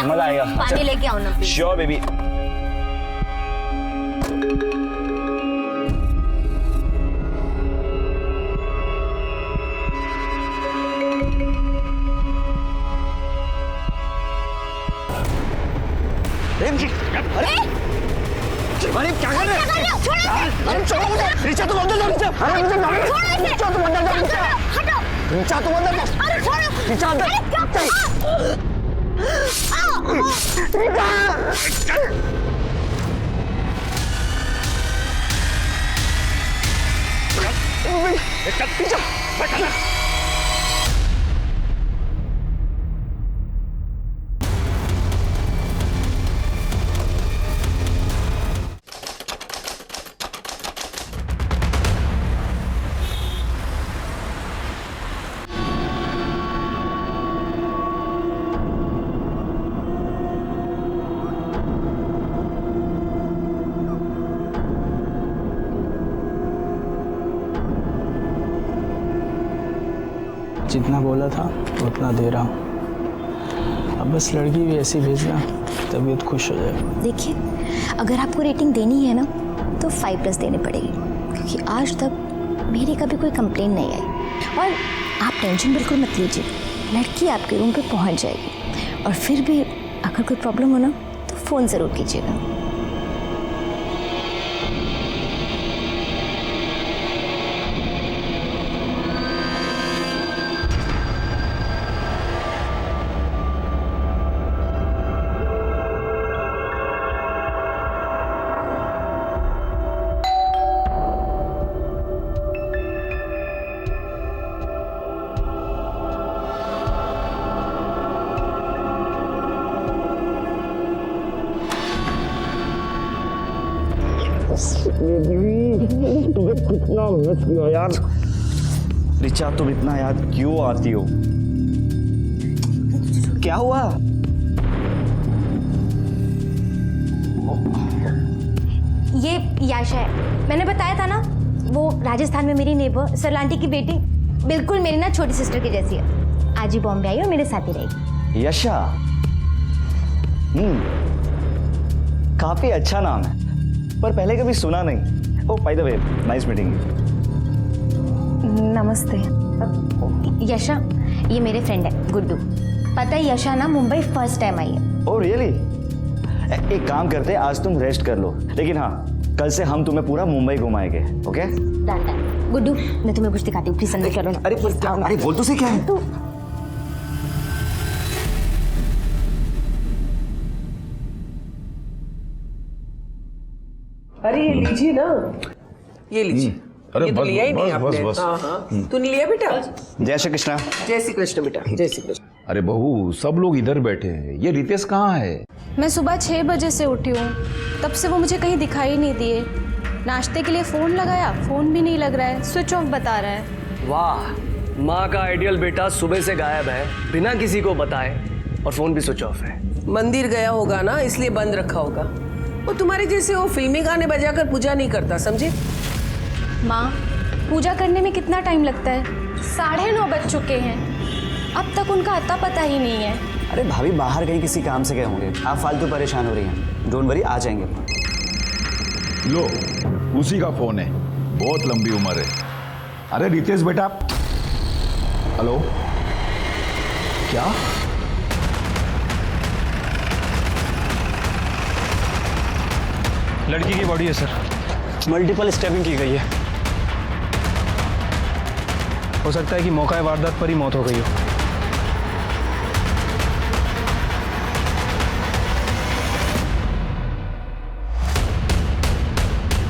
मजा आएगा। पानी लेके आओ ना। Sure baby. अरे क्या कर रहे हो? छोड़ो मुझे। रिचा तुम अंदर जाओ। रिचा तुम अंदर जाओ। रिचा तुम अंदर जाओ। अरे छोड़ो। रिचा अंदर। रिचा। जितना बोला था उतना दे रहा हूँ। अब बस लड़की भी ऐसी भेजना, तबीयत खुश हो जाए। देखिए, अगर आपको रेटिंग देनी है ना तो 5+ देनी पड़ेगी, क्योंकि आज तक मेरी कभी कोई कंप्लेन नहीं आई। और आप टेंशन बिल्कुल मत लीजिए, लड़की आपके रूम पे पहुंच जाएगी। और फिर भी अगर कोई प्रॉब्लम हो ना तो फ़ोन ज़रूर कीजिएगा। तुम्हें कितना मिस किया यार। रिचा तुम इतना याद क्यों आती हो? क्या हुआ? ये याशा है, मैंने बताया था ना, वो राजस्थान में मेरी नेबर सरलांटी की बेटी, बिल्कुल मेरी ना छोटी सिस्टर की जैसी है। आज ही बॉम्बे आई और मेरे साथ ही रहेगी। यशा। काफी अच्छा नाम है, पर पहले कभी सुना नहीं। Oh by the way, nice meeting you. नमस्ते। यशा, ये मेरे फ्रेंड है गुड्डू। पता है यशा ना मुंबई फर्स्ट टाइम आई है। Oh really? एक काम करते हैं, आज तुम रेस्ट कर लो, लेकिन हाँ कल से हम तुम्हें पूरा मुंबई घुमाएंगे। ओके गुड्डू, मैं तुम्हें कुछ दिखाती हूँ, प्लीज अंदर चलो ना। अरे बोल तो सही क्या है? अरे ये लीजिए ना, ये लीजिए। अरे ये तो बस, लिया ही नहीं बस, आपने। बस। हाँ हाँ, तूने लिया बेटा? जय श्री कृष्णा। जय श्री कृष्ण बेटा, जय श्री कृष्ण। अरे बहू, सब लोग इधर बैठे हैं, ये रितेश कहाँ है? मैं सुबह 6 बजे से उठी हूँ, तब से वो मुझे कहीं दिखाई नहीं दिए। नाश्ते के लिए फ़ोन लगाया, फ़ोन भी नहीं लग रहा है, स्विच ऑफ बता रहा है। वाह, माँ का आइडियल बेटा सुबह से गायब है बिना किसी को बताए, और फ़ोन भी स्विच ऑफ है। मंदिर गया होगा ना, इसलिए बंद रखा होगा। वो तुम्हारे जैसे वो फिल्मी गाने बजाकर पूजा नहीं करता, समझे? माँ, पूजा करने में कितना टाइम लगता है? 9:30 बज चुके हैं, अब तक उनका अता पता ही नहीं है। अरे भाभी बाहर कहीं किसी काम से गए होंगे, आप फालतू परेशान हो रही हैं। डोंट वरी, आ जाएंगे। लो, उसी का फोन है, बहुत लंबी उम्र है। अरे रितेश बेटा। हेलो, क्या? लड़की की बॉडी है सर, मल्टीपल स्टैबिंग की गई है। हो सकता है कि मौका वारदात पर ही मौत हो गई हो।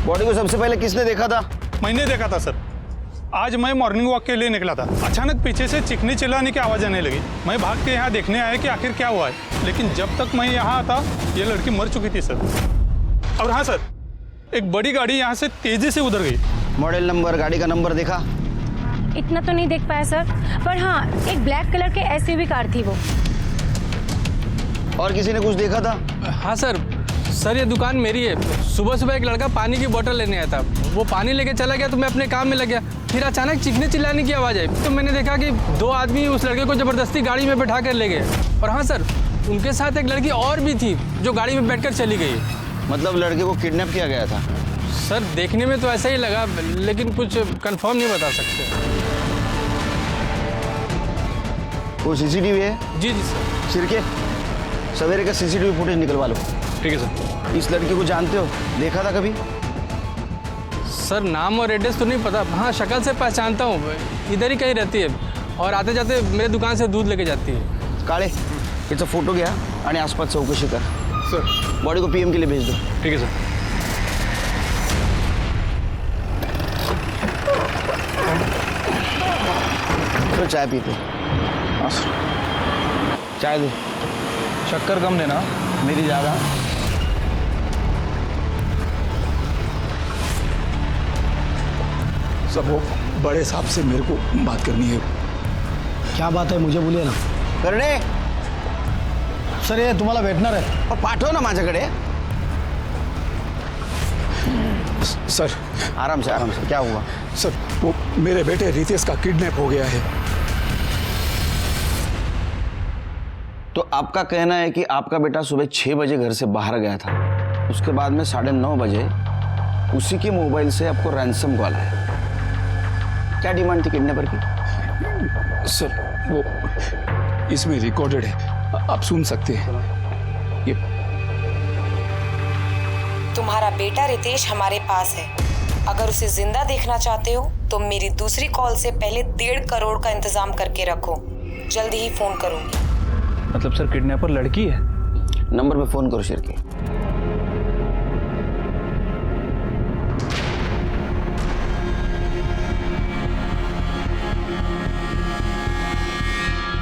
बॉडी को सबसे पहले किसने देखा था? मैंने देखा था सर। आज मैं मॉर्निंग वॉक के लिए निकला था, अचानक पीछे से चीखने चिल्लाने की आवाज आने लगी। मैं भाग के यहाँ देखने आया कि आखिर क्या हुआ है, लेकिन जब तक मैं यहाँ आता ये लड़की मर चुकी थी सर। और हाँ सर, एक बड़ी गाड़ी यहाँ से तेजी से उधर गई। मॉडल नंबर, गाड़ी का नंबर देखा? इतना तो नहीं देख पाया सर, पर हाँ एक ब्लैक कलर के एसयूवी कार थी वो। और किसी ने कुछ देखा था? हाँ सर, ये दुकान मेरी है। सुबह सुबह एक लड़का पानी की बोतल लेने आया था, वो पानी लेके चला गया तो मैं अपने काम में लग गया। फिर अचानक चीखने चिल्लाने की आवाज़ आई, तो मैंने देखा कि 2 आदमी उस लड़के को ज़बरदस्ती गाड़ी में बैठा कर ले गए। और हाँ सर, उनके साथ एक लड़की और भी थी जो गाड़ी में बैठकर चली गई। मतलब लड़के को किडनैप किया गया था? सर देखने में तो ऐसा ही लगा, लेकिन कुछ कंफर्म नहीं बता सकते। वो सीसीटीवी है? जी जी सर। सिरके, सवेरे का सीसीटीवी फुटेज निकलवा लो। ठीक है सर। इस लड़की को जानते हो? देखा था कभी? सर नाम और एड्रेस तो नहीं पता, हाँ शक्ल से पहचानता हूँ, इधर ही कहीं रहती है और आते जाते मेरे दुकान से दूध लेके जाती है। काळे, याचा फोटो घ्या आणि आसपास चौकशी कर। सर बॉडी को पीएम के लिए भेज दो। ठीक है सर। तो चाय पीते। चाय दो। शक्कर कम देना। मेरी ज़्यादा। सब वो बड़े साहब से मेरे को बात करनी है। क्या बात है मुझे बोलिए ना। करणे, सर ये तुम्हाला भेटणार आहे। पाठव ना माझ्याकडे। सर आराम से क्या हुआ? सर वो मेरे बेटे रितेश का किडनैप हो गया है। तो आपका कहना है कि आपका बेटा सुबह 6 बजे घर से बाहर गया था, उसके बाद में 9:30 बजे उसी के मोबाइल से आपको रैंसम कॉल आया। क्या डिमांड थी किडनैपर की? सर वो इसमें रिकॉर्डेड है, आप सुन सकते हैं। ये तुम्हारा बेटा रितेश हमारे पास है। अगर उसे जिंदा देखना चाहते हो तो मेरी दूसरी कॉल से पहले 1.5 करोड़ का इंतजाम करके रखो। जल्दी ही फोन करूंगी। मतलब सर किडनैपर लड़की है? नंबर पे फोन करो शिरके।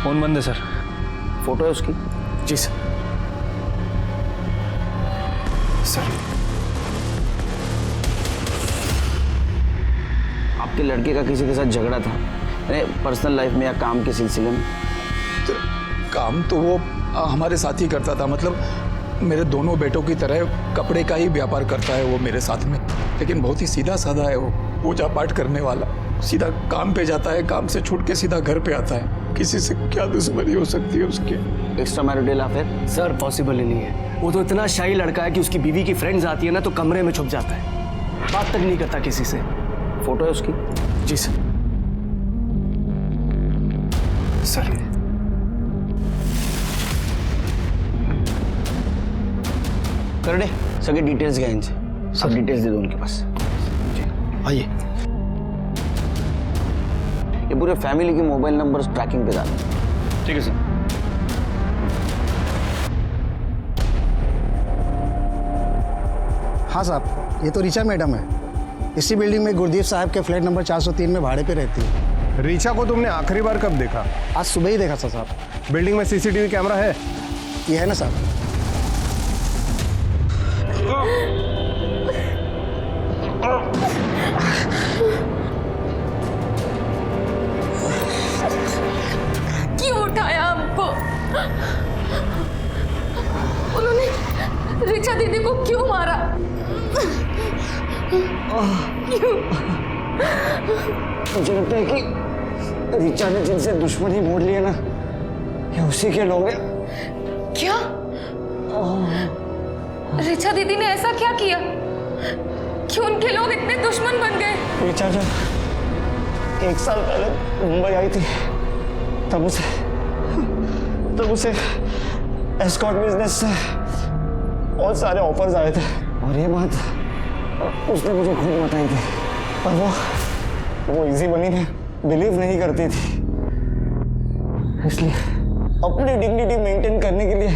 फोन बंद है सर। फोटो है उसकी? जी सर। सर आपके लड़के का किसी के साथ झगड़ा था पर्सनल लाइफ में या काम के सिलसिले में? तो काम तो वो हमारे साथ ही करता था, मतलब मेरे दोनों बेटों की तरह कपड़े का ही व्यापार करता है वो मेरे साथ में, लेकिन बहुत ही सीधा साधा है वो, पूजा पाठ करने वाला। सीधा काम पे जाता है, काम से छूट के सीधा घर पे आता है। किसी से क्या दुश्मनी हो सकती है उसकी? Extra marital affair? Sir possible ही नहीं है। वो तो इतना शाही लड़का है कि उसकी बीवी की फ्रेंड्स आती है ना तो कमरे में छुप जाता है, बात तक नहीं करता किसी से। फोटो है उसकी? जी सर। सर कर दे सगे डिटेल्स घ्या इनसे, सब डिटेल्स दे दो उनके पास। आइए। ये पूरे फैमिली के मोबाइल नंबर्स ट्रैकिंग पे डालो। ठीक है सर। हाँ साहब, ये तो ऋचा मैडम है। इसी बिल्डिंग में गुरदीप साहब के फ्लैट नंबर 403 में भाड़े पे रहती है। ऋचा को तुमने आखिरी बार कब देखा? आज सुबह ही देखा था साहब। बिल्डिंग में सीसीटीवी कैमरा है? ये है ना साहब। क्यों उठाया हमको? उन्होंने ऋचा दीदी को क्यों मारा? क्यों? मुझे लगता है कि ऋचा ने जिनसे दुश्मनी मोड़ लिया ना, ये उसी के लोग हैं। क्या? ऋचा दीदी ने ऐसा क्या किया? क्यों उनके लोग इतने दुश्मन बन गए? ऋचा जब 1 साल पहले मुंबई आई थी तब उसे एस्कॉर्ट बिजनेस से बहुत सारे ऑफर्स आए थे और ये बात उसने मुझे खुद बताई थी, पर वो इजी मनी में बिलीव नहीं करती थी, इसलिए अपनी डिग्निटी मेंटेन करने के लिए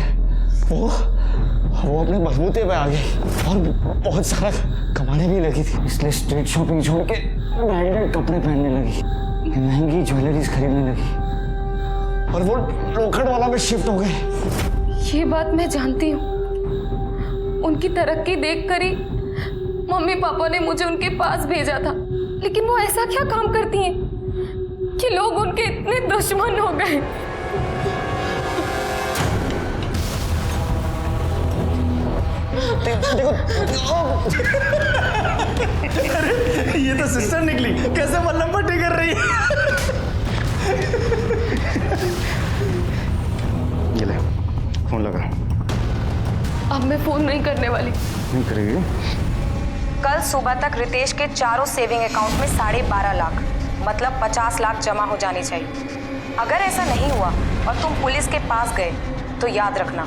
वो अपने बलबूते पे आ गई और बहुत सारा कमाने भी लगी थी। इसलिए स्ट्रीट शॉपिंग छोड़ के ब्रांडेड कपड़े पहनने लगी, महंगी ज्वेलरीज खरीदने लगी और वो लोखंड वाला में शिफ्ट हो गई। ये बात मैं जानती हूँ। उनकी तरक्की देखकर ही मम्मी पापा ने मुझे उनके पास भेजा था, लेकिन वो ऐसा क्या काम करती हैं कि लोग उनके इतने दुश्मन हो गए? अरे ये तो सिस्टर निकली, कैसे मल्लम पट्टी कर रही है। ये ले फोन नहीं करने वाली। नहीं करेगी। कल सुबह तक रितेश के चारों सेविंग अकाउंट में 12.5 लाख मतलब 50 लाख जमा हो जाने चाहिए। अगर ऐसा नहीं हुआ और तुम पुलिस के पास गए तो याद रखना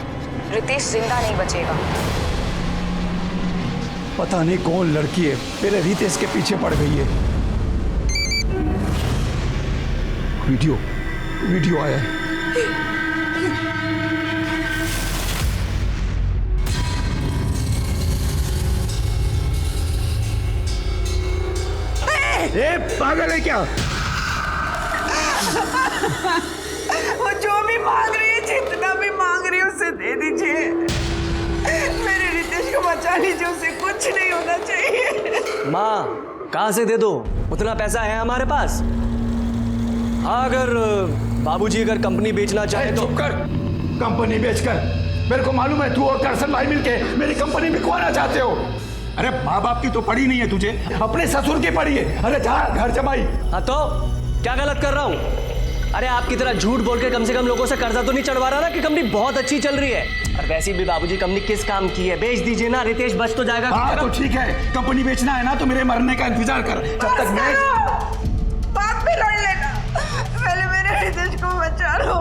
रितेश जिंदा नहीं बचेगा। पता नहीं कौन लड़की है मेरे रितेश के पीछे पड़ गई है। वीडियो आया है। ए, पागल है क्या? वो जो भी मांग रही है, जितना भी मांग रही है उसे दे दीजिए। मेरे रितेश को बचा लीजिए, उसे कुछ नहीं होना चाहिए। माँ कहाँ से दे दो, उतना पैसा है हमारे पास। हाँ अगर बाबूजी अगर कंपनी बेचना चाहे तो। चुप कर। कंपनी बेचकर मेरे को मालूम है तू और करसन भाई मिलके मेरी कंपनी बिकवाना चाहते हो। अरे माँ बाप की तो पड़ी नहीं है तुझे, अपने ससुर की पड़ी है। अरे जा घर जमाई। हाँ तो क्या गलत कर रहा हूँ? अरे आपकी तरह झूठ बोल के कम से कम लोगों से कर्जा तो नहीं चढ़वा रहा ना कि कंपनी बहुत अच्छी चल रही है। और वैसे भी बाबूजी कंपनी किस काम की है, बेच दीजिए ना, रितेश बच तो जाएगा। हाँ तो ठीक है, कंपनी बेचना है ना तो मेरे मरने का इंतजार कर। जब तक मैं बात पे लड़ लेना, पहले मेरे रितेश को बचा लो।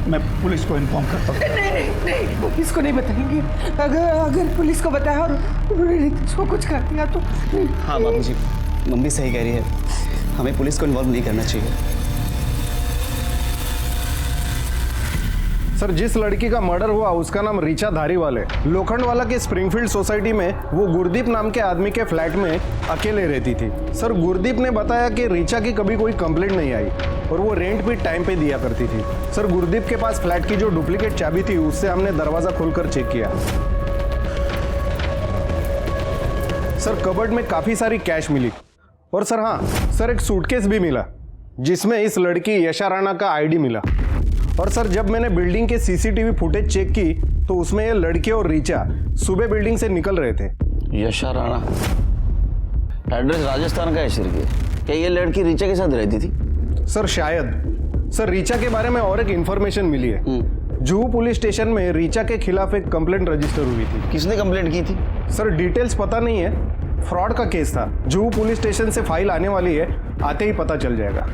मैं पुलिस को इन्फॉर्म करता हूँ। नहीं, पुलिस को नहीं बताएंगे। अगर पुलिस को बताया और रितेश को कुछ कर दिया तो। हाँ बाबूजी, मम्मी सही कह रही है, हमें पुलिस को इन्वॉल्व नहीं करना चाहिए। सर, जिस लड़की का मर्डर हुआ उसका नाम रीचा धारीवाल है। लोखंडवाला के स्प्रिंगफील्ड सोसाइटी में वो गुरदीप नाम के आदमी के फ्लैट में अकेले रहती थी। सर, गुरदीप ने बताया कि रीचा की कभी कोई कंप्लेंट नहीं आई और वो रेंट भी टाइम पे दिया करती थी। सर, गुरदीप के पास फ्लैट की जो डुप्लीकेट चाबी थी उससे हमने दरवाजा खोलकर चेक किया। सर, कबर्ड में काफी सारी कैश मिली और सर हाँ सर, एक सूटकेस भी मिला जिसमें इस लड़की यशा राणा का आईडी मिला। और सर, जब मैंने बिल्डिंग के सीसीटीवी फुटेज चेक की तो उसमें ये लड़के और रीचा सुबह बिल्डिंग से निकल रहे थे। यशा राणा, एड्रेस राजस्थान का है सर। क्या ये लड़की रीचा के साथ रहती थी? सर शायद। सर, रीचा के बारे में और एक इन्फॉर्मेशन मिली है। जुहू पुलिस स्टेशन में रीचा के खिलाफ एक कंप्लेंट रजिस्टर हुई थी। किसने कंप्लेंट की थी? सर, डिटेल्स पता नहीं है, फ्रॉड का केस था। जुहू पुलिस स्टेशन से फाइल आने वाली है, आते ही पता चल जाएगा।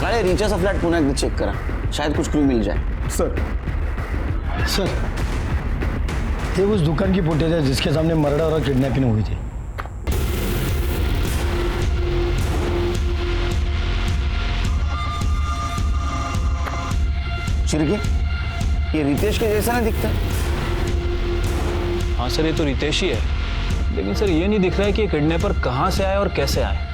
अरे रीचाचा फ्लॅट पुन्हा एकदा चेक करा, शायद कुछ क्लू मिल जाए। सर, ये उस दुकान की फुटेज है जिसके सामने मर्डर और किडनैपिंग हुई थी। शिरके, ये रितेश के जैसा नहीं दिखता? हाँ सर, ये तो रितेश ही है, लेकिन सर ये नहीं दिख रहा है कि ये किडनैपर कहाँ से आए और कैसे आए।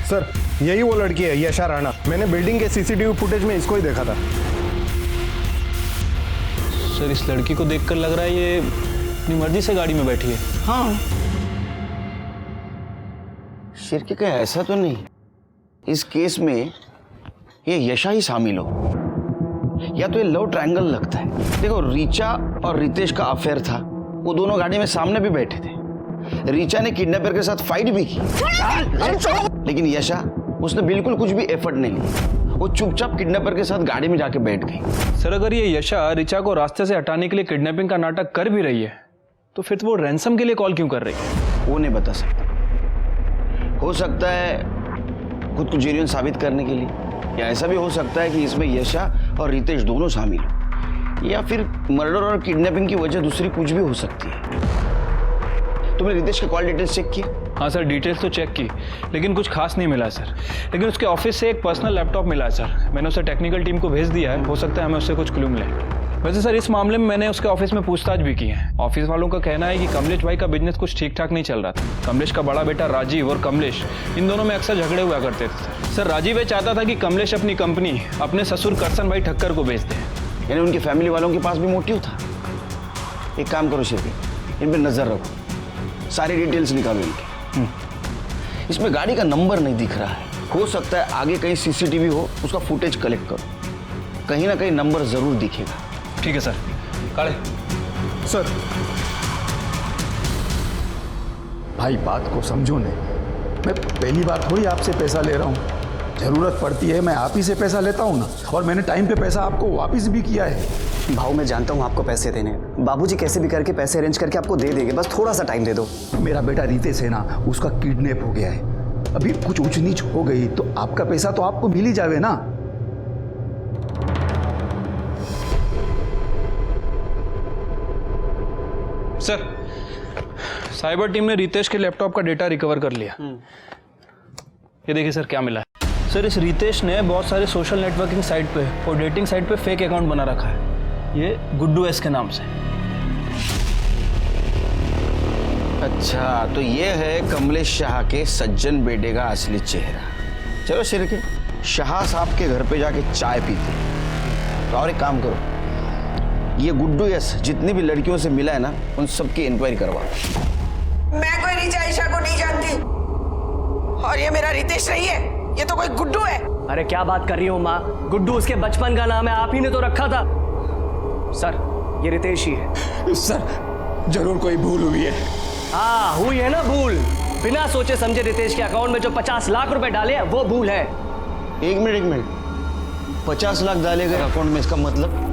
सर, यही वो लड़की है यशा राणा। मैंने बिल्डिंग के सीसीटीवी फुटेज में इसको ही देखा था। सर, इस लड़की को देखकर लग रहा है ये अपनी मर्जी से गाड़ी में बैठी है। हाँ, शिरके का ऐसा तो नहीं इस केस में ये यशा ही शामिल हो, या तो ये लव ट्रायंगल लगता है। देखो, रीचा और रितेश का अफेयर था, वो दोनों गाड़ी में सामने भी बैठे थे। रीचा ने किडनैपर के साथ फाइट भी की, लेकिन यशा उसने बिल्कुल कुछ भी एफर्ट नहीं लिया। वो चुपचाप किडनैपर के साथ गाड़ी में जाके बैठ गई। सर, अगर ये यशा रीचा को रास्ते से हटाने के लिए किडनैपिंग का नाटक कर भी रही है तो फिर वो रैंसम के लिए कॉल क्यों कर रही है? वो नहीं बता सकता। हो सकता है खुद को जेन्युइन साबित करने के लिए, या ऐसा भी हो सकता है कि इसमें यशा और रितेश दोनों शामिल हो, या फिर मर्डर और किडनैपिंग की वजह दूसरी कुछ भी हो सकती है। तुमने रितेश के कॉल डिटेल्स चेक किए? हाँ सर, डिटेल्स तो चेक की, लेकिन कुछ खास नहीं मिला सर। लेकिन उसके ऑफिस से एक पर्सनल लैपटॉप मिला है सर। मैंने उसे टेक्निकल टीम को भेज दिया है, हो सकता है हमें उससे कुछ क्लू मिले। वैसे सर, इस मामले में मैंने उसके ऑफिस में पूछताछ भी की है। ऑफिस वालों का कहना है कि कमलेश भाई का बिजनेस कुछ ठीक ठाक नहीं चल रहा था। कमलेश का बड़ा बेटा राजीव और कमलेश, इन दोनों में अक्सर झगड़े हुआ करते थे सर। राजीव ये चाहता था कि कमलेश अपनी कंपनी अपने ससुर करसन भाई ठक्कर को बेच दे। यानी उनकी फैमिली वालों के पास भी मोटिव था। एक काम करो शिरके, इन पर नजर रखो, सारी डिटेल्स निकालो इनकी। इसमें गाड़ी का नंबर नहीं दिख रहा है, हो सकता है आगे कहीं सीसीटीवी हो, उसका फुटेज कलेक्ट करो, कहीं ना कहीं नंबर जरूर दिखेगा। ठीक है सर। काले सर, भाई बात को समझो ने, मैं पहली बार थोड़ी आपसे पैसा ले रहा हूँ। ज़रूरत पड़ती है मैं आप ही से पैसा लेता हूँ ना, और मैंने टाइम पे पैसा आपको वापस भी किया है। भाऊ मैं जानता हूँ आपको पैसे देने, बाबूजी कैसे भी करके पैसे अरेंज करके आपको दे देंगे, बस थोड़ा सा टाइम दे दो। मेरा बेटा रितेश है ना, उसका किडनैप हो गया है। अभी कुछ ऊंच नीच हो गई तो आपका पैसा तो आपको मिल ही जावे ना। सर, साइबर टीम ने रितेश के लैपटॉप का डेटा रिकवर कर लिया। ये देखिए सर क्या मिला है। सर, इस रितेश ने बहुत सारे सोशल नेटवर्किंग साइट पे और डेटिंग साइट पे फेक अकाउंट बना रखा है, ये गुड्डू एस के नाम से। अच्छा, तो ये है कमलेश शाह के सज्जन बेटे का असली चेहरा। चलो शिरके, शाह साहब के घर पे जाके चाय पीते। तो और एक काम करो, ये गुड्डू एस जितनी भी लड़कियों से मिला है ना, उन सबकी इंक्वायरी करवा। मैं कोई रिचा ईशा को नहीं जानती, और ये मेरा रितेश नहीं है, ये तो कोई गुड्डू है। अरे क्या बात कर रही हो माँ, गुड्डू उसके बचपन का नाम है, आप ही ने तो रखा था। सर, ये रितेश ही है। सर, जरूर कोई भूल हुई है। हाँ, हुई है ना भूल। बिना सोचे समझे रितेश के अकाउंट में जो 50 लाख रुपए डाले हैं वो भूल है। एक मिनट, 50 लाख डाले गए अकाउंट में, इसका मतलब?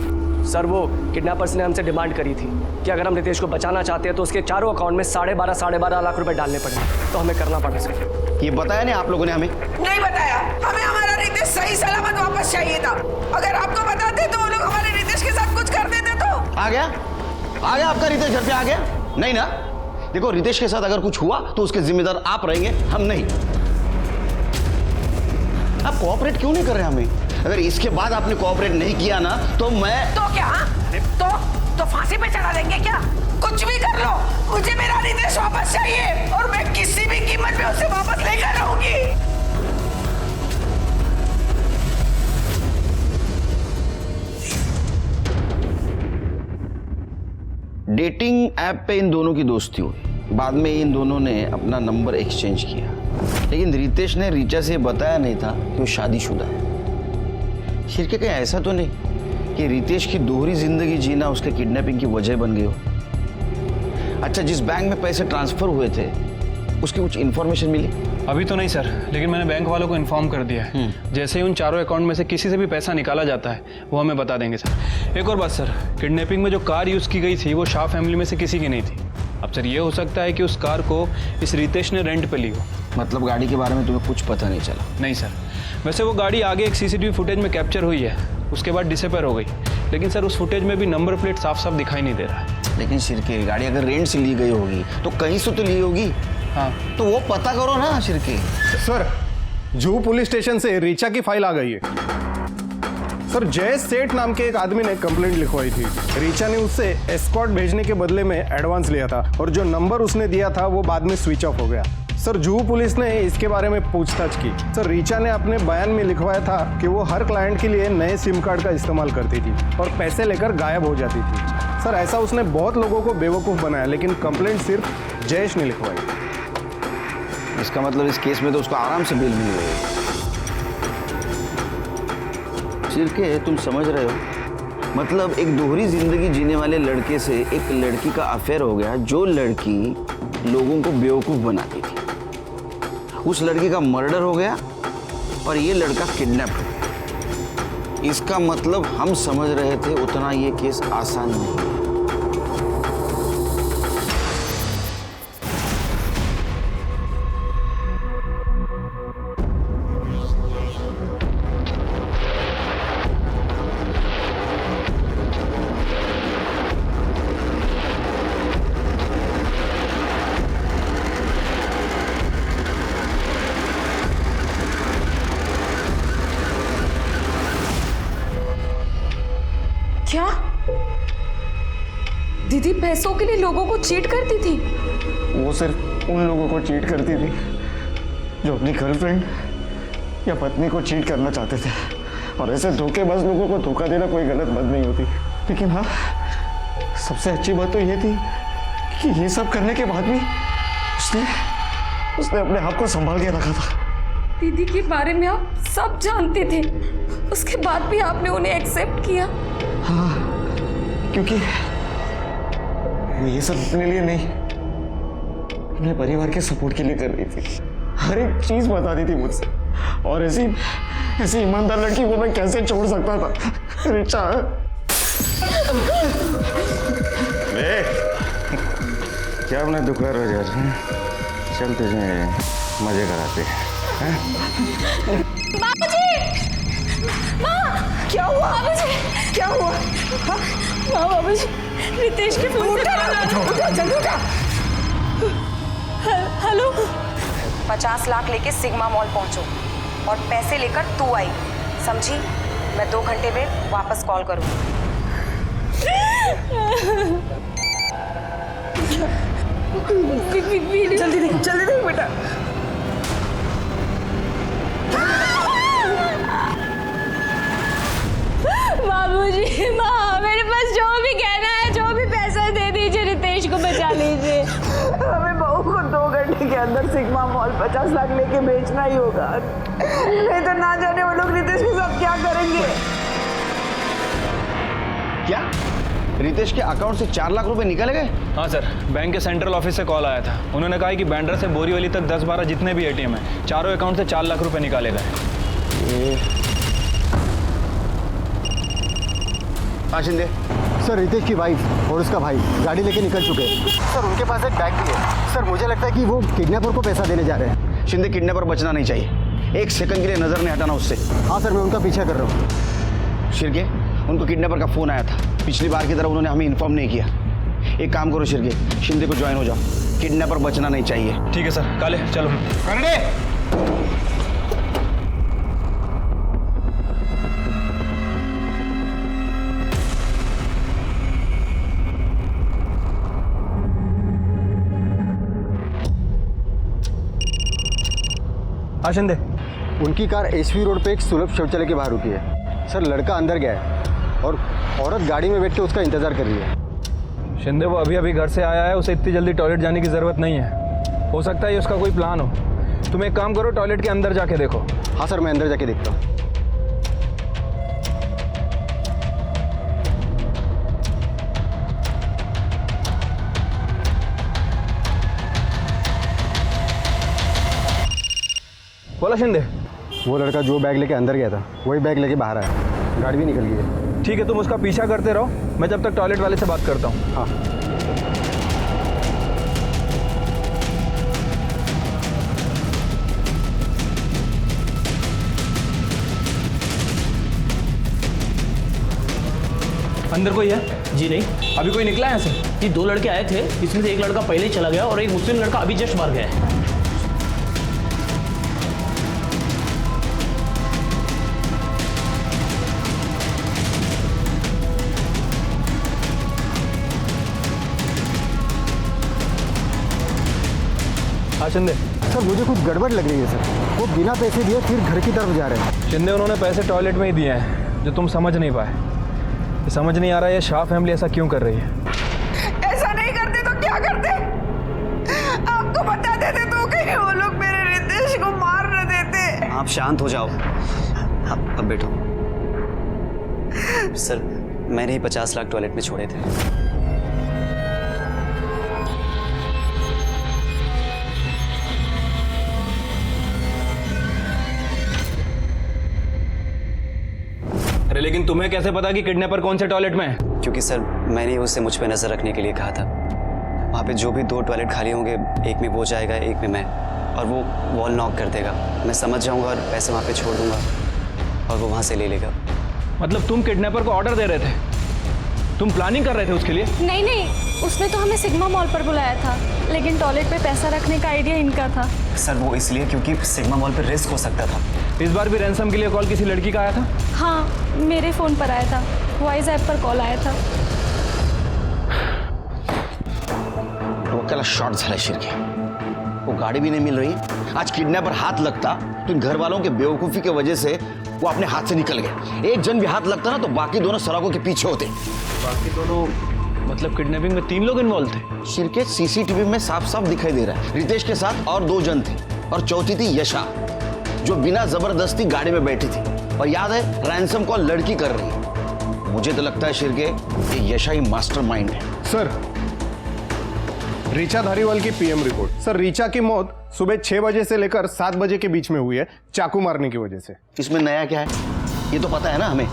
सर, वो किडनैपर्स ने हमसे डिमांड करी थी कि अगर हम रितेश को बचाना चाहते हैं तो उसके चारों अकाउंट में 12.5 लाख रुपए डालने पड़े, तो हमें करना पड़ा सर। ये बताया नहीं आप लोगों ने हमें? नहीं बताया, हमें हमारा रितेश सही सलामत वापस चाहिए था। अगर आपको बताते तो वो लोग हमारे रितेश के साथ कुछ कर देते। तो आ गया आपका रितेश घर पे आ गया? नहीं ना? देखो, रितेश के साथ अगर कुछ हुआ तो उसके जिम्मेदार आप रहेंगे, हम नहीं। आप कोऑपरेट क्यों नहीं कर रहे हमें? अगर इसके बाद आपने कोऑपरेट नहीं किया ना तो मैं तो क्या? तो फांसी पे चढ़ा देंगे क्या? कुछ भी कर लो, मुझे मेरा रितेश वापस चाहिए, और मैं किसी भी कीमत पे उसे वापस लेकर रहूंगी। डेटिंग ऐप पे इन दोनों की दोस्ती हुई, बाद में इन दोनों ने अपना नंबर एक्सचेंज किया, लेकिन रितेश ने रीचा से बताया नहीं था कि वो शादीशुदा है। शिरके, कहीं ऐसा तो नहीं कि रितेश की दोहरी जिंदगी जीना उसके किडनैपिंग की वजह बन गई हो? अच्छा, जिस बैंक में पैसे ट्रांसफर हुए थे उसकी कुछ इन्फॉर्मेशन मिली? अभी तो नहीं सर, लेकिन मैंने बैंक वालों को इन्फॉर्म कर दिया है। जैसे ही उन चारों अकाउंट में से किसी से भी पैसा निकाला जाता है वो हमें बता देंगे सर। एक और बात सर, किडनैपिंग में जो कार यूज़ की गई थी वो शाह फैमिली में से किसी की नहीं थी। अब सर, ये हो सकता है कि उस कार को इस रितेश ने रेंट पे ली हो। मतलब गाड़ी के बारे में तुम्हें कुछ पता नहीं चला? नहीं सर, वैसे वो गाड़ी आगे एक सीसीटीवी फुटेज में कैप्चर हुई है, उसके बाद डिसअपीयर हो गई, लेकिन सर उस फुटेज में भी नंबर प्लेट साफ साफ दिखाई नहीं दे रहा है। लेकिन शिरके, गाड़ी अगर रेंट से ली गई होगी तो कहीं से तो ली होगी। हाँ, तो वो पता करो ना Shirke. Sir, Juhu police station से रीचा की फाइल आ गई है। सर, जय सेठ नाम के एक आदमी ने कंप्लेंट लिखवाई थी। रीचा ने उससे एस्कॉर्ट भेजने के बदले में एडवांस लिया था, और जो नंबर उसने दिया था वो बाद में स्विच ऑफ हो गया। सर, जुहू पुलिस ने इसके बारे में पूछताछ की। सर, रीचा ने अपने बयान में लिखवाया था कि वो हर क्लाइंट के लिए नए सिम कार्ड का इस्तेमाल करती थी और पैसे लेकर गायब हो जाती थी। सर, ऐसा उसने बहुत लोगों को बेवकूफ़ बनाया, लेकिन कंप्लेंट सिर्फ जयेश ने लिखवाई। इसका मतलब इस केस में तो उसको आराम से बेल मिल गई। शिरके, तुम समझ रहे हो? मतलब एक दोहरी जिंदगी जीने वाले लड़के से एक लड़की का अफेयर हो गया, जो लड़की लोगों को बेवकूफ़ बनाती थी। उस लड़की का मर्डर हो गया और ये लड़का किडनैप हो गया। इसका मतलब हम समझ रहे थे उतना ये केस आसान नहीं है। क्या दीदी पैसों के लिए लोगों को चीट करती थी? वो सिर्फ उन लोगों को चीट करती थी जो अपनी गर्लफ्रेंड या पत्नी को चीट करना चाहते थे, और ऐसे धोखेबाज लोगों को धोखा देना कोई गलत बात नहीं होती। लेकिन हाँ, सबसे अच्छी बात तो ये थी कि ये सब करने के बाद भी उसने अपने आप को संभाल के रखा था। दीदी के बारे में आप सब जानते थे, उसके बाद भी आपने उन्हें एक्सेप्ट किया? हाँ, क्योंकि वो ये सब अपने लिए नहीं, अपने परिवार के सपोर्ट के लिए कर रही थी। हर एक चीज बताती थी मुझसे, और ऐसी ऐसी ईमानदार लड़की को मैं कैसे छोड़ सकता था? रिचा क्या अपना दुखा रहो यार, चल तुझे मजे कराते हैं। बाबूजी, माँ, क्या हुआ? बाबूजी, क्या हुआ? हाँ, माँ, बाबूजी, रितेश के फोन से उठा, जल्दी उठा। हेलो। 50 लाख लेके सिग्मा मॉल पहुंचो और पैसे लेकर तू आई, समझी? मैं 2 घंटे में वापस कॉल करूँ। जल्दी देख बेटा। बाबूजी, माँ, मेरे पास जो भी कहना है, जो भी पैसा दे दीजिए, रितेश को बचा लीजिए। हमें बहू को 2 घंटे के अंदर सिग्मा मॉल 50 लाख लेके बेचना ही होगा, नहीं तो ना जाने वो लोग रितेश के साथ क्या करेंगे। क्या रितेश के अकाउंट से 4 लाख रुपए निकल गए? हाँ सर, बैंक के सेंट्रल ऑफिस से कॉल आया था। उन्होंने कहा कि बैंड्रा से बोरीवली तक 10-12 जितने भी एटीएम है, चारों अकाउंट से 4 लाख रुपए निकाले गए। हाँ शिंदे। सर, रितेश की वाइफ और उसका भाई गाड़ी लेके निकल चुके हैं। सर, उनके पास एक बैग भी है। सर, मुझे लगता है कि वो किडनैपर को पैसा देने जा रहे हैं। शिंदे, किडनैपर बचना नहीं चाहिए, 1 सेकंड के लिए नजर नहीं हटाना उससे। हाँ सर, मैं उनका पीछा कर रहा हूँ। शिरके, उनको किडनैपर का फोन आया था, पिछली बार की तरह उन्होंने हमें इन्फॉर्म नहीं किया। एक काम करो शिरके, शिंदे को ज्वाइन हो जाओ, किडनैपर बचना नहीं चाहिए। ठीक है सर। काले चलो। हाँ शिंदे। उनकी कार एसवी रोड पे एक सुलभ शौचालय के बाहर रुकी है। सर, लड़का अंदर गया है और औरत गाड़ी में बैठ के उसका इंतजार कर रही है। शिंदे, वो अभी घर से आया है, उसे इतनी जल्दी टॉयलेट जाने की ज़रूरत नहीं है। हो सकता है ये उसका कोई प्लान हो। तुम एक काम करो, टॉयलेट के अंदर जाके देखो। हाँ सर, मैं अंदर जाके देखता हूँ। बोला शिंदे। वो लड़का जो बैग लेके अंदर गया था वही बैग लेके बाहर आया, गाड़ी भी निकल गई है। ठीक है, तुम उसका पीछा करते रहो, मैं जब तक टॉयलेट वाले से बात करता हूँ। हाँ। अंदर कोई है? जी नहीं। अभी कोई निकला है यहाँ से? ये 2 लड़के आए थे, इसमें से एक लड़का पहले ही चला गया और एक मुस्लिम लड़का अभी जस्ट बाहर गया है। हाँ शिंदे। सर, मुझे कुछ गड़बड़ लग रही है सर। वो बिना पैसे दिए फिर घर की तरफ जा रहे हैं। शिंदे, उन्होंने पैसे टॉयलेट में ही दिए हैं, जो तुम समझ नहीं पाए। ये समझ नहीं आ रहा है ये शाह फैमिली ऐसा क्यों कर रही है। ऐसा नहीं करते तो क्या करते? आपको बता देते तो कहीं वो लोग मेरे रितेश को मार न देते। आप शांत हो जाओ। अब बैठो। सर, मैंने ही 50 लाख टॉयलेट में छोड़े थे। अरे लेकिन तुम्हें कैसे पता कि किडनैपर कौन से टॉयलेट में है? क्योंकि सर, मैंने ही उससे मुझ पे नजर रखने के लिए कहा था। वहाँ पे जो भी 2 टॉयलेट खाली होंगे, एक में वो जाएगा, एक में मैं, और वो वॉल नॉक कर देगा। मैं समझ जाऊंगा और पैसे वहाँ पे छोड़ दूंगा और वो वहाँ से ले लेगा। मतलब तुम किडनैपर को ऑर्डर दे रहे थे? तुम प्लानिंग कर रहे थे उसके लिए? नहीं नहीं, उसने तो हमें सिग्मा मॉल पर बुलाया था, लेकिन टॉयलेट पे पैसा रखने का आइडिया इनका था। सर, वो इसलिए क्योंकि सिग्मा मॉल पर रिस्क हो सकता था। इस बार भी रैंसम के लिए कॉल किसी लड़की का आया था? हाँ, मेरे फ़ोन पर आया था, वॉइस ऐप पर कॉल आया था। डोक्याला शॉर्ट झाला शिरके, वो गाड़ी भी नहीं मिल रही। आज किडनैपर हाथ लगता तो इन घर वालों के बेवकूफ़ी की वजह से वो अपने हाथ से निकल गए। एक जन भी हाथ लगता ना तो बाकी दोनों सड़कों के पीछे होते। बाकी दोनों मतलब किडनैपिंग में 3 लोग इन्वॉल्व थे? शिरके, सीसीटीवी में साफ साफ दिखाई दे रहा है रितेश के साथ और 2 जन थे, और चौथी थी यशा, जो बिना जबरदस्ती गाड़ी में बैठी थी। और याद है, रैंसम कॉल लड़की कर रही है। मुझे तो लगता है शिरके, ये यशा ही मास्टरमाइंड है। सर, रीचा धारीवाल की पीएम रिपोर्ट। सर रीचा की मौत सुबह 6 बजे से लेकर 7 बजे के बीच में हुई है, चाकू मारने की वजह से। इसमें नया क्या है, ये तो पता है ना हमें।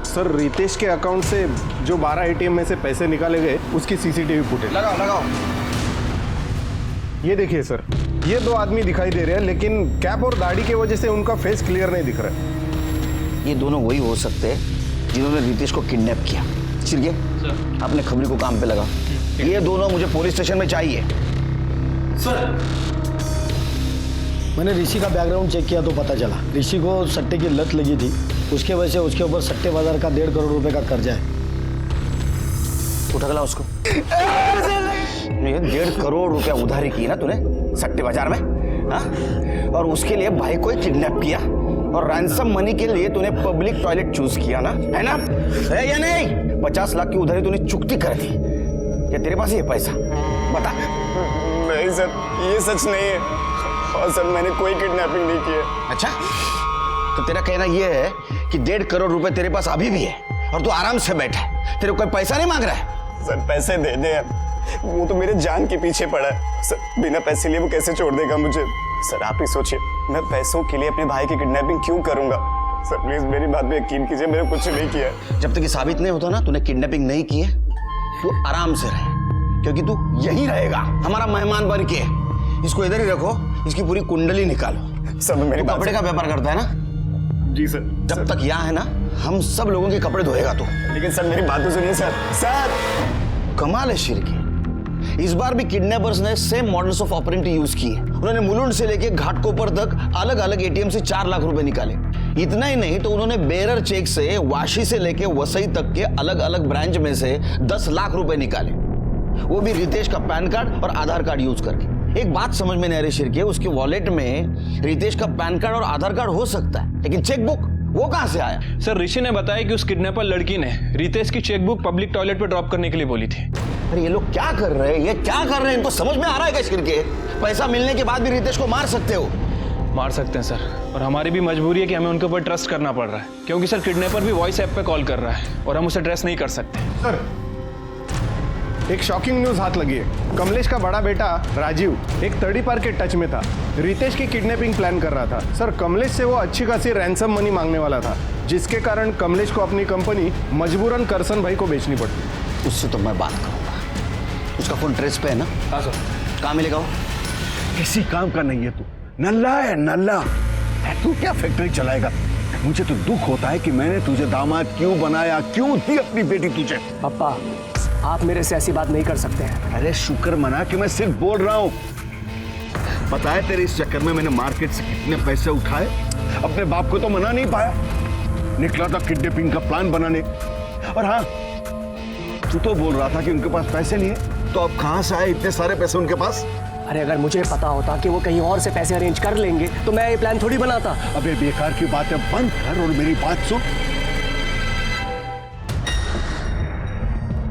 सर रितेश के अकाउंट से जो 12 एटीएम में से पैसे निकाले गए उसकी सीसीटीवी फुटेज लगाओ। ये देखिए सर, ये 2 आदमी दिखाई दे रहे हैं, लेकिन कैप और दाढ़ी की वजह से उनका फेस क्लियर नहीं दिख रहा है। ये दोनों वही हो सकते हैं जिन्होंने रितेश को किडनैप किया। चिरगे, अपने खबरी को काम पे लगाओ। ये दोनों मुझे पुलिस स्टेशन में चाहिए। सर मैंने ऋषि का बैकग्राउंड चेक किया तो पता चला ऋषि को सट्टे की लत लगी थी, उसके वजह से उसके ऊपर सट्टे बाजार का 1.5 करोड़ रुपए का कर्जा है। उठा गला उसको। ये 1.5 करोड़ रुपया उधारी की ना तूने सट्टे बाजार में, हाँ? और उसके लिए भाई को किडनैप किया और रैंसम मनी के लिए तूने पब्लिक टॉयलेट चूज किया ना, है ना? है या नहीं? 50 लाख की उधारी तूने चुकती कर दी। क्या तेरे पास ये पैसा? बता। नहीं सर, ये सच नहीं है। और सर मैंने कोई किडनैपिंग नहीं की है। अच्छा, तो तेरा कहना ये है कि 1.5 करोड़ रुपए तेरे पास अभी भी है और तू आराम से बैठा है, तेरे कोई पैसा नहीं मांग रहा है? सर पैसे दे दे, वो तो मेरे जान के पीछे पड़ा है सर। बिना पैसे लिए वो कैसे छोड़ देगा मुझे? सर आप ही सोचिए, मैं पैसों के लिए अपने भाई की किडनैपिंग क्यों करूंगा? सर प्लीज मेरी बात पे यकीन कीजिए, मैंने कुछ नहीं किया। जब तक ये साबित नहीं होता ना तूने किडनैपिंग नहीं की है, तू आराम से रहे, क्योंकि तू यहीं रहेगा हमारा मेहमान बन के। इसको इधर ही रखो, इसकी पूरी कुंडली निकालो। सब मेरी कपड़े का व्यापार करता है ना? जी सर। जब तक यहाँ है ना, हम सब लोगों के कपड़े धोएगा तू। लेकिन सर मेरी बात तो सुनिए सर। सर कमाल है शिरकी, इस बार भी किडनैपर्स ने सेम मॉडल्स ऑफ ऑपरेंटी यूज किए। उन्होंने मुलुंड से लेके घाटकोपर तक अलग अलग एटीएम से 4 लाख रुपए निकाले। इतना ही नहीं तो उन्होंने बेरर चेक से वाशी से लेके वसई तक के अलग अलग ब्रांच में से 10 लाख रुपए निकाले, वो भी रितेश का पैन कार्ड और आधार कार्ड यूज करके। एक बात समझ में नहीं आ रही शिरके, उसके वॉलेट में रितेश का पैन कार्ड और आधार कार्ड हो सकता है, लेकिन चेकबुक वो कहां से आया? सर ऋषि ने बताया कि उस किडनैपर लड़की ने रितेश की चेकबुक पब्लिक टॉयलेट पे ड्रॉप करने के लिए बोली थी। अरे ये लोग क्या कर रहे हैं, ये क्या कर रहे हैं? इनको समझ में आ रहा है क्या शिरके? पैसा मिलने के बाद भी रितेश को मार सकते हो? मार सकते हैं सर, और हमारी भी मजबूरी है कि हमें उनके ऊपर ट्रस्ट करना पड़ रहा है, क्योंकि सर किडनैपर भी वॉइस ऐप पे कॉल कर रहा है और हम उसे ट्रेस नहीं कर सकते। सर एक शॉकिंग न्यूज हाथ लगी है। कमलेश का बड़ा बेटा राजीव एक तड़ी पार के टच में था, रितेश की किडनैपिंग प्लान कर रहा था। सर कमलेश से वो अच्छी खासी रैंसम मनी मांगने वाला था, जिसके कारण कमलेश को अपनी कंपनी मजबूरन करसन भाई को बेचनी पड़ती। उससे तो मैं बात करूंगा। उसका फोन ट्रेस पे है ना? हाँ सर। कहाँ मिलेगा वो? किसी काम का नहीं है तू, नल्ला है नल्ला। तू क्या फैक्ट्री चलाएगा? मुझे तो दुख होता है कि मैंने तुझे दामाद क्यों बनाया, क्यों दी अपनी बेटी तुझे। पापा आप मेरे से ऐसी बात नहीं कर सकते हैं। अरे शुक्र मना कि मैं सिर्फ बोल रहा हूँ। पता है तेरे इस चक्कर में मैंने मार्केट से कितने पैसे उठाए, अपने बाप को तो मना नहीं पाया, निकला था किडनैपिंग का प्लान बनाने। और हाँ, तू तो बोल रहा था कि उनके पास पैसे नहीं है, तो अब कहां से आए इतने सारे पैसे उनके पास? अरे अगर मुझे पता होता कि वो कहीं और से पैसे अरेंज कर लेंगे तो मैं ये प्लान थोड़ी बनाता। अबे बेकार की बातें बंद कर और मेरी बात सुन।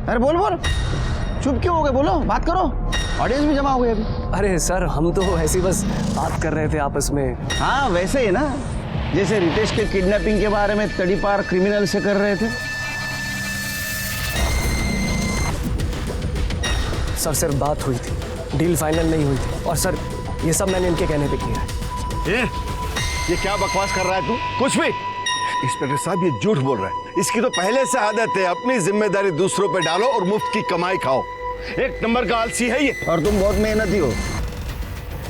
अरे बोल बोल, चुप क्यों हो गए? बोलो, बात करो, ऑडियंस भी जमा हो गई अभी। अरे सर हम तो ऐसी बस बात कर रहे थे आपस में। हाँ वैसे ही ना, जैसे रितेश के किडनैपिंग के बारे में तड़ीपार क्रिमिनल से कर रहे थे। सर सिर्फ बात हुई थी, डील फाइनल नहीं हुई थी, और सर ये सब मैंने इनके कहने पे किया है। ये क्या बकवास कर रहा है तू? कुछ भी। इंस्पेक्टर साहब ये झूठ बोल रहा है। इसकी तो पहले से आदत है, अपनी जिम्मेदारी दूसरों पे डालो और मुफ्त की कमाई खाओ। एक नंबर का आलसी है ये। और तुम बहुत मेहनती हो,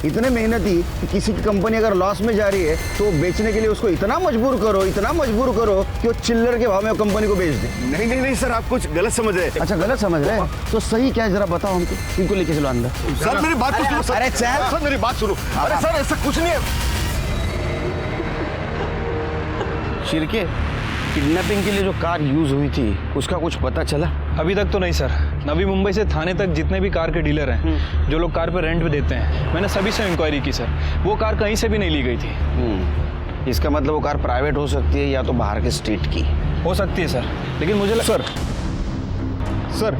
इतने मेहनती कि किसी की कंपनी अगर लॉस में जा रही है तो बेचने के लिए उसको इतना मजबूर करो कि वो चिल्लर के भाव में कंपनी को बेच दे। नहीं नहीं नहीं सर, आप कुछ गलत समझ रहे हैं। अच्छा गलत समझ रहे हैं तो सही क्या है जरा बताओ हमको। इनको लेके चलो अंदर। सर मेरी बात तो सुनो सर। अरे सर मेरी बात सुनो। अरे सर ऐसा कुछ नहीं है। शिरके, किडनैपिंग के लिए जो कार यूज हुई थी उसका कुछ पता चला? अभी तक तो नहीं सर। नवी मुंबई से थाने तक जितने भी कार के डीलर हैं, जो लोग कार पे रेंट पे देते हैं, मैंने सभी से इंक्वायरी की सर। वो कार कहीं से भी नहीं ली गई थी। इसका मतलब वो कार प्राइवेट हो सकती है या तो बाहर के स्टेट की हो सकती है सर, लेकिन मुझे सर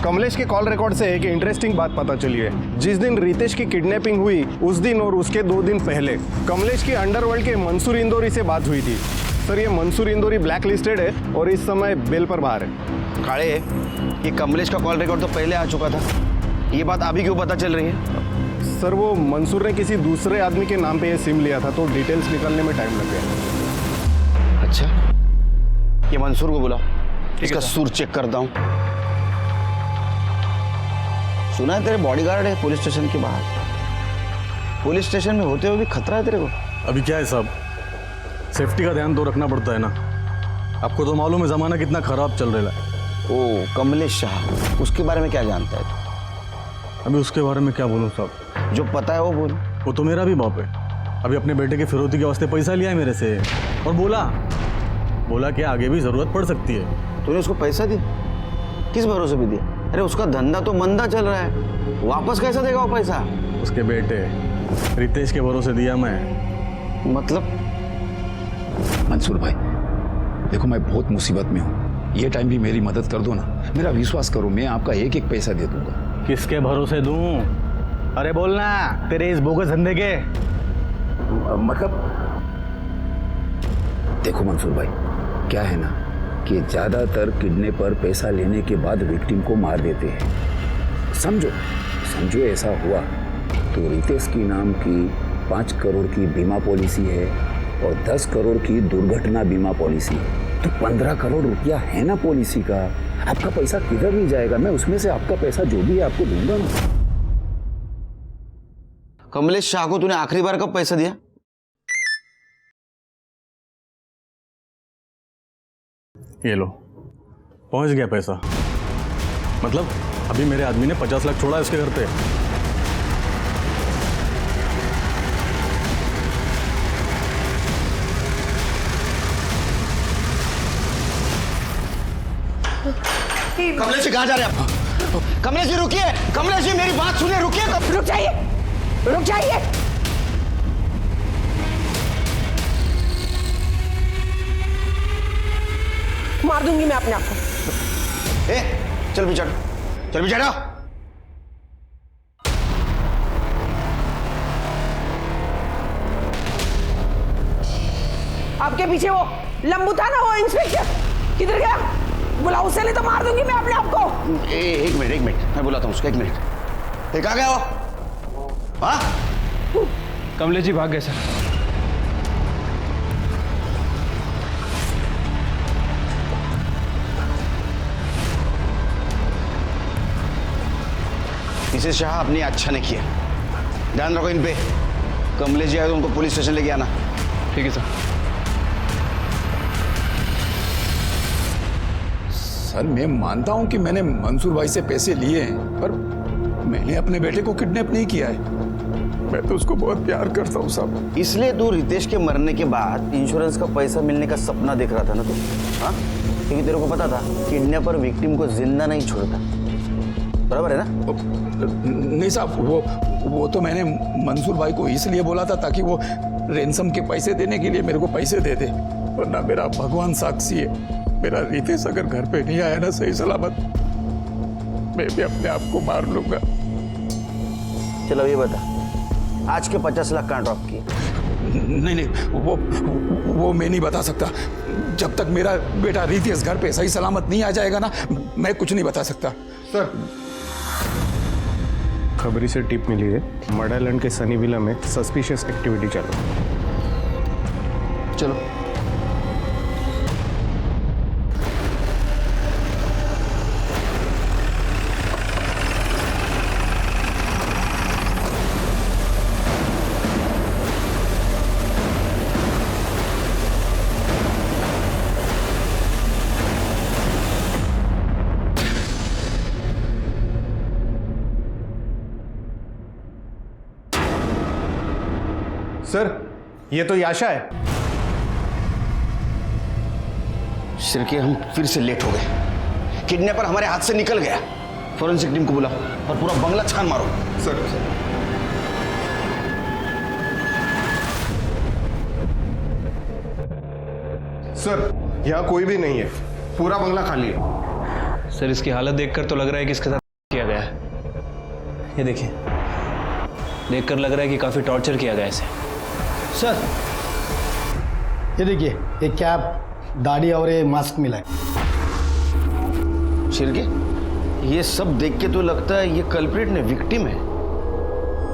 कमलेश के कॉल रिकॉर्ड से एक इंटरेस्टिंग बात पता चली है। जिस दिन रितेश की किडनैपिंग हुई उस दिन और उसके 2 दिन पहले कमलेश की अंडरवर्ल्ड के मंसूर इंदौरी से बात हुई थी। सर ये मंसूर इंदौरी ब्लैक लिस्टेड है और इस समय बेल पर बाहर है। काले, ये कमलेश का कॉल रिकॉर्ड तो पहले आ चुका था, ये बात अभी क्यों पता चल रही है? सर वो मंसूर ने किसी दूसरे आदमी के नाम पे ये सिम लिया था, तो डिटेल्स निकालने में टाइम लग गया। अच्छा, ये मंसूर को बुलाओ, इसका सुर चेक करता हूँ। सुना है तेरे बॉडीगार्ड है पुलिस स्टेशन के बाहर। पुलिस स्टेशन में होते हुए भी खतरा है तेरे को? अभी क्या है साहब, सेफ्टी का ध्यान तो रखना पड़ता है ना। आपको तो मालूम है जमाना कितना खराब चल रहा है। ओ कमलेश शाह, उसके बारे में क्या जानता है? अभी उसके बारे में क्या बोलूं साहब? जो पता है वो बोल। वो तो मेरा भी बाप है। अभी अपने बेटे के फिरौती के वास्ते पैसा लिया है मेरे से और बोला कि आगे भी जरूरत पड़ सकती है। तूने उसको पैसा दिया? किस भरोसे भी दिया? अरे उसका धंधा तो मंदा चल रहा है, वापस कैसा देगा वो पैसा? उसके बेटे रितेश के भरोसे दिया मैं। मतलब? मंसूर भाई देखो, मैं बहुत मुसीबत में हूँ, ये टाइम भी मेरी मदद कर दो ना। मेरा विश्वास करो, मैं आपका एक एक पैसा दे दूंगा। किसके भरोसे दूं? अरे बोलना, तेरे इस बोगस धंधे के मतलब देखो मंसूर भाई, क्या है ना कि ज्यादातर किडनैपर पैसा लेने के बाद विक्टिम को मार देते हैं। समझो ऐसा हुआ तो रितेश की नाम की 5 करोड़ की बीमा पॉलिसी है और 10 करोड़ की दुर्घटना बीमा पॉलिसी है, तो 15 करोड़ रुपया है ना पॉलिसी का। आपका पैसा किधर नहीं जाएगा, मैं उसमें से आपका पैसा जो भी है आपको दूंगा ना। कमलेश शाह को तूने आखिरी बार कब पैसा दिया? ये लो, पहुंच गया पैसा। मतलब अभी मेरे आदमी ने 50 लाख छोड़ा है उसके घर पे। कमलेश जी कहाँ जा रहे हैं आप? कमलेश जी रुकिए, कमलेश जी मेरी बात सुनिए, रुकिए। रुक जाइए। मार दूंगी मैं अपने आप को। चल भी चढ़। आपके पीछे वो लंबू था ना, वो इंस्पेक्टर किधर गया? बुलाओ उसे, नहीं तो मार दूंगी मैं अपने आप को। एक मिनट मैं बुलाता हूँ उसको। 1 मिनट। कहाँ गया वो? हाँ? कमलेश जी भाग गए सर। मिसेस शाह आपने अच्छा नहीं किया, ध्यान रखो इन पे। कमलेश जी आए तो उनको पुलिस स्टेशन लेके आना। ठीक है सर। सर मैं मानता हूं कि मैंने मंसूर भाई से पैसे लिए हैं, पर मैंने अपने बेटे को किडनैप नहीं किया है। मैं तो उसको बहुत प्यार करता हूं साहब। इसलिए तू रितेश के मरने के बाद इंश्योरेंस का पैसा मिलने का सपना देख रहा था ना तू? हाँ, क्योंकि तेरे को पता था किडनैपर विक्टिम को जिंदा नहीं छोड़ता, बराबर है ना? नहीं साहब, वो तो मैंने मंसूर भाई को इसलिए बोला था ताकि वो रेंसम के पैसे देने के लिए मेरे को पैसे दे दे, वरना मेरा भगवान साक्षी है, मेरा रितेश अगर घर पे नहीं आया ना सही सलामत, मैं भी अपने आप को मार लूंगा। चलो ये बता, आज के 50 लाख कहाँ ड्रॉप किए? नहीं, वो मैं नहीं बता सकता। जब तक मेरा बेटा रितेश घर पे सही सलामत नहीं आ जाएगा ना, मैं कुछ नहीं बता सकता। सर खबरी से टिप मिली है, मर्ड आइलैंड के सनी विला में सस्पिशियस एक्टिविटी चलो। सर ये तो याशा है। शिरके हम फिर से लेट हो गए, किडनैपर हमारे हाथ से निकल गया। फॉरेंसिक टीम को बुलाओ और पूरा बंगला छान मारो। सर सर यहाँ कोई भी नहीं है, पूरा बंगला खाली है। सर इसकी हालत देखकर तो लग रहा है कि इसके साथ किया गया है। ये देखिए, देखकर लग रहा है कि काफी टॉर्चर किया गया इसे। सर ये देखिए, एक कैप, दाढ़ी और ये मास्क मिला है। शिरके ये सब देख के तो लगता है ये कल्प्रिट ने विक्टिम है।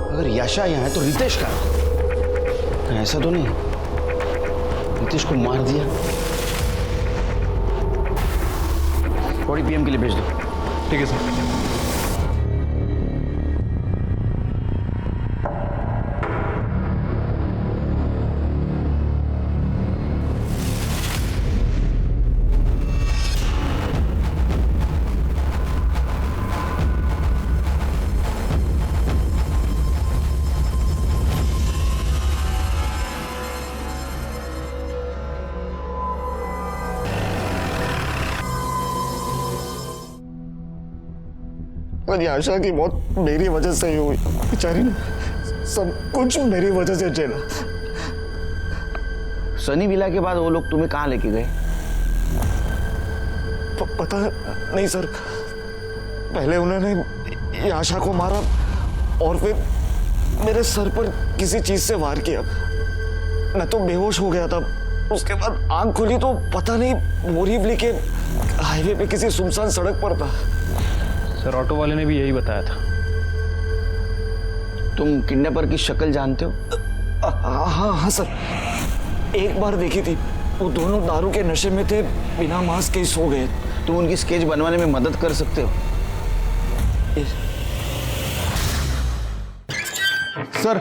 अगर याशा यहाँ है तो रितेश का ऐसा तो नहीं, रितेश को मार दिया। 40 PM के लिए भेज दो। ठीक है सर। पर आशा की मौत मेरी वजह से ही हुई। बेचारी ने सब कुछ मेरी वजह से झेला। सनी विला के बाद वो लोग तुम्हें कहाँ लेके गए? पता नहीं सर। पहले उन्होंने आशा को मारा और फिर मेरे सर पर किसी चीज से वार किया। मैं तो बेहोश हो गया था। उसके बाद आंख खुली तो पता नहीं बोरीवली के हाईवे पे किसी सुनसान सड़क पर था। सर ऑटो वाले ने भी यही बताया था। तुम किडनैपर की शक्ल जानते हो? हाँ सर, एक बार देखी थी। वो दोनों दारू के नशे में थे, बिना मास्क के सो गए। तुम उनकी स्केच बनवाने में मदद कर सकते हो? सर,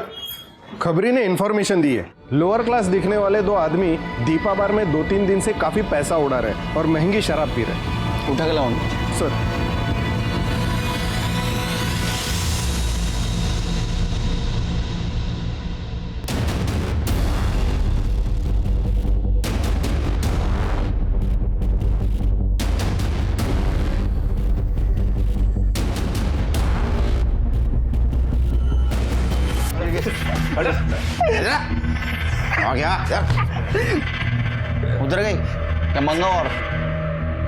खबरी ने इंफॉर्मेशन दी है। लोअर क्लास दिखने वाले 2 आदमी दीपा बार में 2-3 दिन से काफी पैसा उड़ा रहे और महंगी शराब पी रहे। उठा के लाओ सर। उधर गई क्या मंगा? और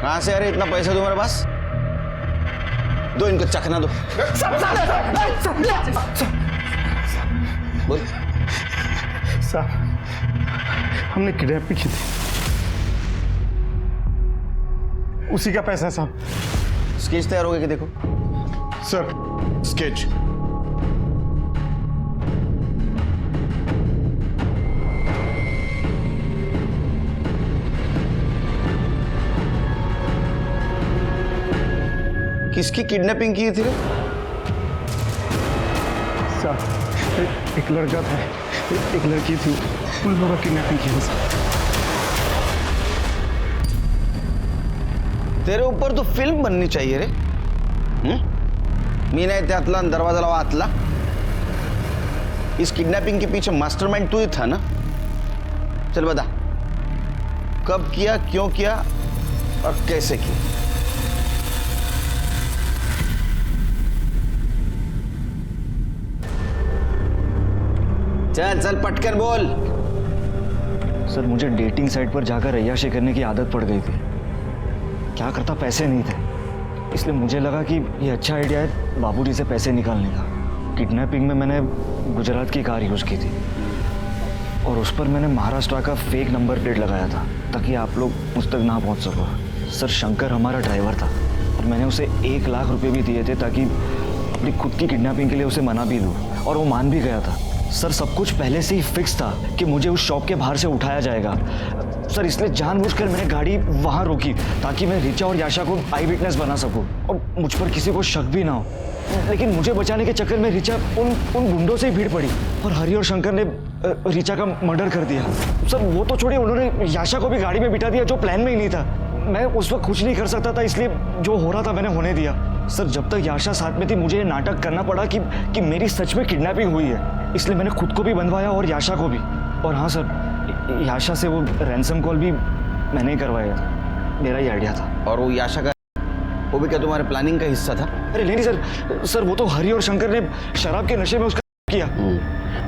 कहां से आ रही इतना पैसा तुम्हारे पास? दो इनको चखना दो। बोल। साहब, हमने किडनैप की थी, उसी का पैसा है साहब। स्केच तैयार हो गया कि देखो। Sir, sketch. किसकी किडनैपिंग की थी? साहब, एक लड़का था, एक लड़की थी, उन लोगों का किडनैपिंग किया था। तेरे ऊपर तो फिल्म बननी चाहिए रे। मी नाही त्यातला दरवाजा लावा आतला। इस किडनैपिंग के पीछे मास्टरमाइंड तू ही था ना? चल बता, कब किया, क्यों किया और कैसे किया? चल चल पटकन बोल। सर, मुझे डेटिंग साइट पर जाकर अय्याशी करने की आदत पड़ गई थी। क्या करता, पैसे नहीं थे, इसलिए मुझे लगा कि ये अच्छा आइडिया है बाबूजी से पैसे निकालने का। किडनैपिंग में मैंने गुजरात की कार यूज़ की थी और उस पर मैंने महाराष्ट्र का फेक नंबर प्लेट लगाया था ताकि आप लोग मुझ तक ना पहुंच सको। सर, शंकर हमारा ड्राइवर था और मैंने उसे 1 लाख रुपए भी दिए थे ताकि अपनी खुद की किडनैपिंग के लिए उसे मना भी दूँ, और वो मान भी गया था। सर, सब कुछ पहले से ही फिक्स था कि मुझे उस शॉप के बाहर से उठाया जाएगा। सर, इसलिए जानबूझकर मैंने गाड़ी वहाँ रोकी ताकि मैं रिचा और याशा को आई विटनेस बना सकूं और मुझ पर किसी को शक भी ना हो। लेकिन मुझे बचाने के चक्कर में रिचा उन गुंडों से ही भीड़ पड़ी और हरी और शंकर ने रिचा का मर्डर कर दिया। सर, वो तो छोड़िए, उन्होंने याशा को भी गाड़ी में बिठा दिया, जो प्लान में ही नहीं था। मैं उस वक्त कुछ नहीं कर सकता था, इसलिए जो हो रहा था मैंने होने दिया। सर, जब तक याशा साथ में थी मुझे ये नाटक करना पड़ा कि मेरी सच में किडनैपिंग हुई है, इसलिए मैंने खुद को भी बंधवाया और याशा को भी। और हाँ सर, याशा से वो रैंसम कॉल भी मैंने ही करवाया था, मेरा ही आइडिया था। और वो याशा का, वो भी क्या तुम्हारे प्लानिंग का हिस्सा था? अरे नहीं सर, वो तो हरी और शंकर ने शराब के नशे में उसका किया।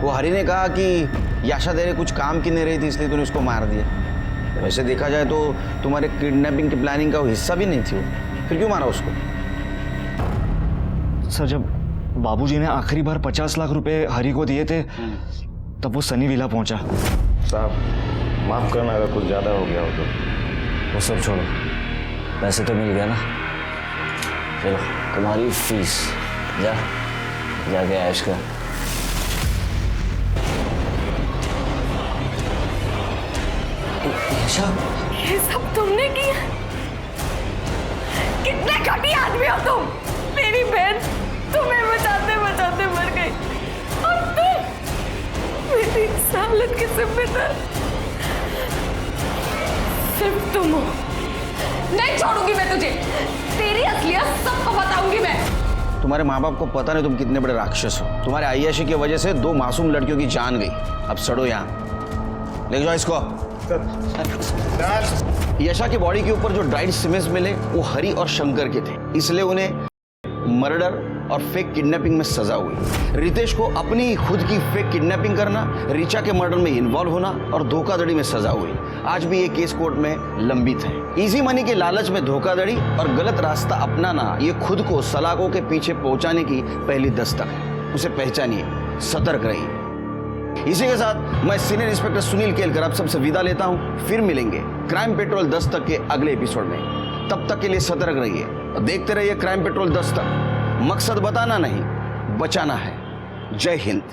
वो हरी ने कहा कि याशा तेरे कुछ काम की नहीं रही थी इसलिए तूने उसको मार दिया। वैसे देखा जाए तो तुम्हारे किडनैपिंग की प्लानिंग का वो हिस्सा भी नहीं थी वो, फिर क्यों मारा उसको? सर, जब बाबूजी ने आखिरी बार 50 लाख रुपए हरी को दिए थे तब वो सनी विला पहुंचा। साहब, माफ करना अगर कुछ ज्यादा हो गया हो तो। वो सब छोड़ो, पैसे तो मिल गया ना? चलो तुम्हारी फीस, जा जाके ऐश कर। ये सब तुमने किया? कितने घटिया आदमी हो तुम। मेरी बहन तुम्हें बचाते बचाते मर गई और तुम मेरी इस हालत के जिम्मेदार सिर्फ तुम हो। नहीं छोड़ूंगी मैं तुझे, तेरी असलियत सबको बताऊंगी मैं। तुम्हारे माँ बाप को पता नहीं तुम कितने बड़े राक्षस हो। तुम्हारे आय्याशी की वजह से 2 मासूम लड़कियों की जान गई। अब सड़ो यहाँ, ले जाओ इसको। यशा की बॉडी के ऊपर जो ड्राइड सीमेंट्स मिले वो हरी और शंकर के थे, इसलिए उन्हें मर्डर और फेक किडनैपिंग में सजा हुई। रितेश को अपनी खुद की फेक किडनैपिंग करना, रीचा के मर्डर में इन्वॉल्व होना और धोखाधड़ी में सजा हुई। आज भी ये केस कोर्ट में लंबित है। इजी मनी के लालच में धोखाधड़ी और गलत रास्ता अपनाना ये खुद को सलाखों के पीछे पहुंचाने की पहली दस्तक है। उसे पहचानिए, सतर्क रहिए। इसी के साथ मैं सीनियर इंस्पेक्टर सुनील केलकर आप सबसे विदा लेता हूं। फिर मिलेंगे क्राइम पेट्रोल 10 तक के अगले एपिसोड में। तब तक के लिए सतर्क रहिए और देखते रहिए क्राइम पेट्रोल 10 तक। मकसद बताना नहीं, बचाना है। जय हिंद।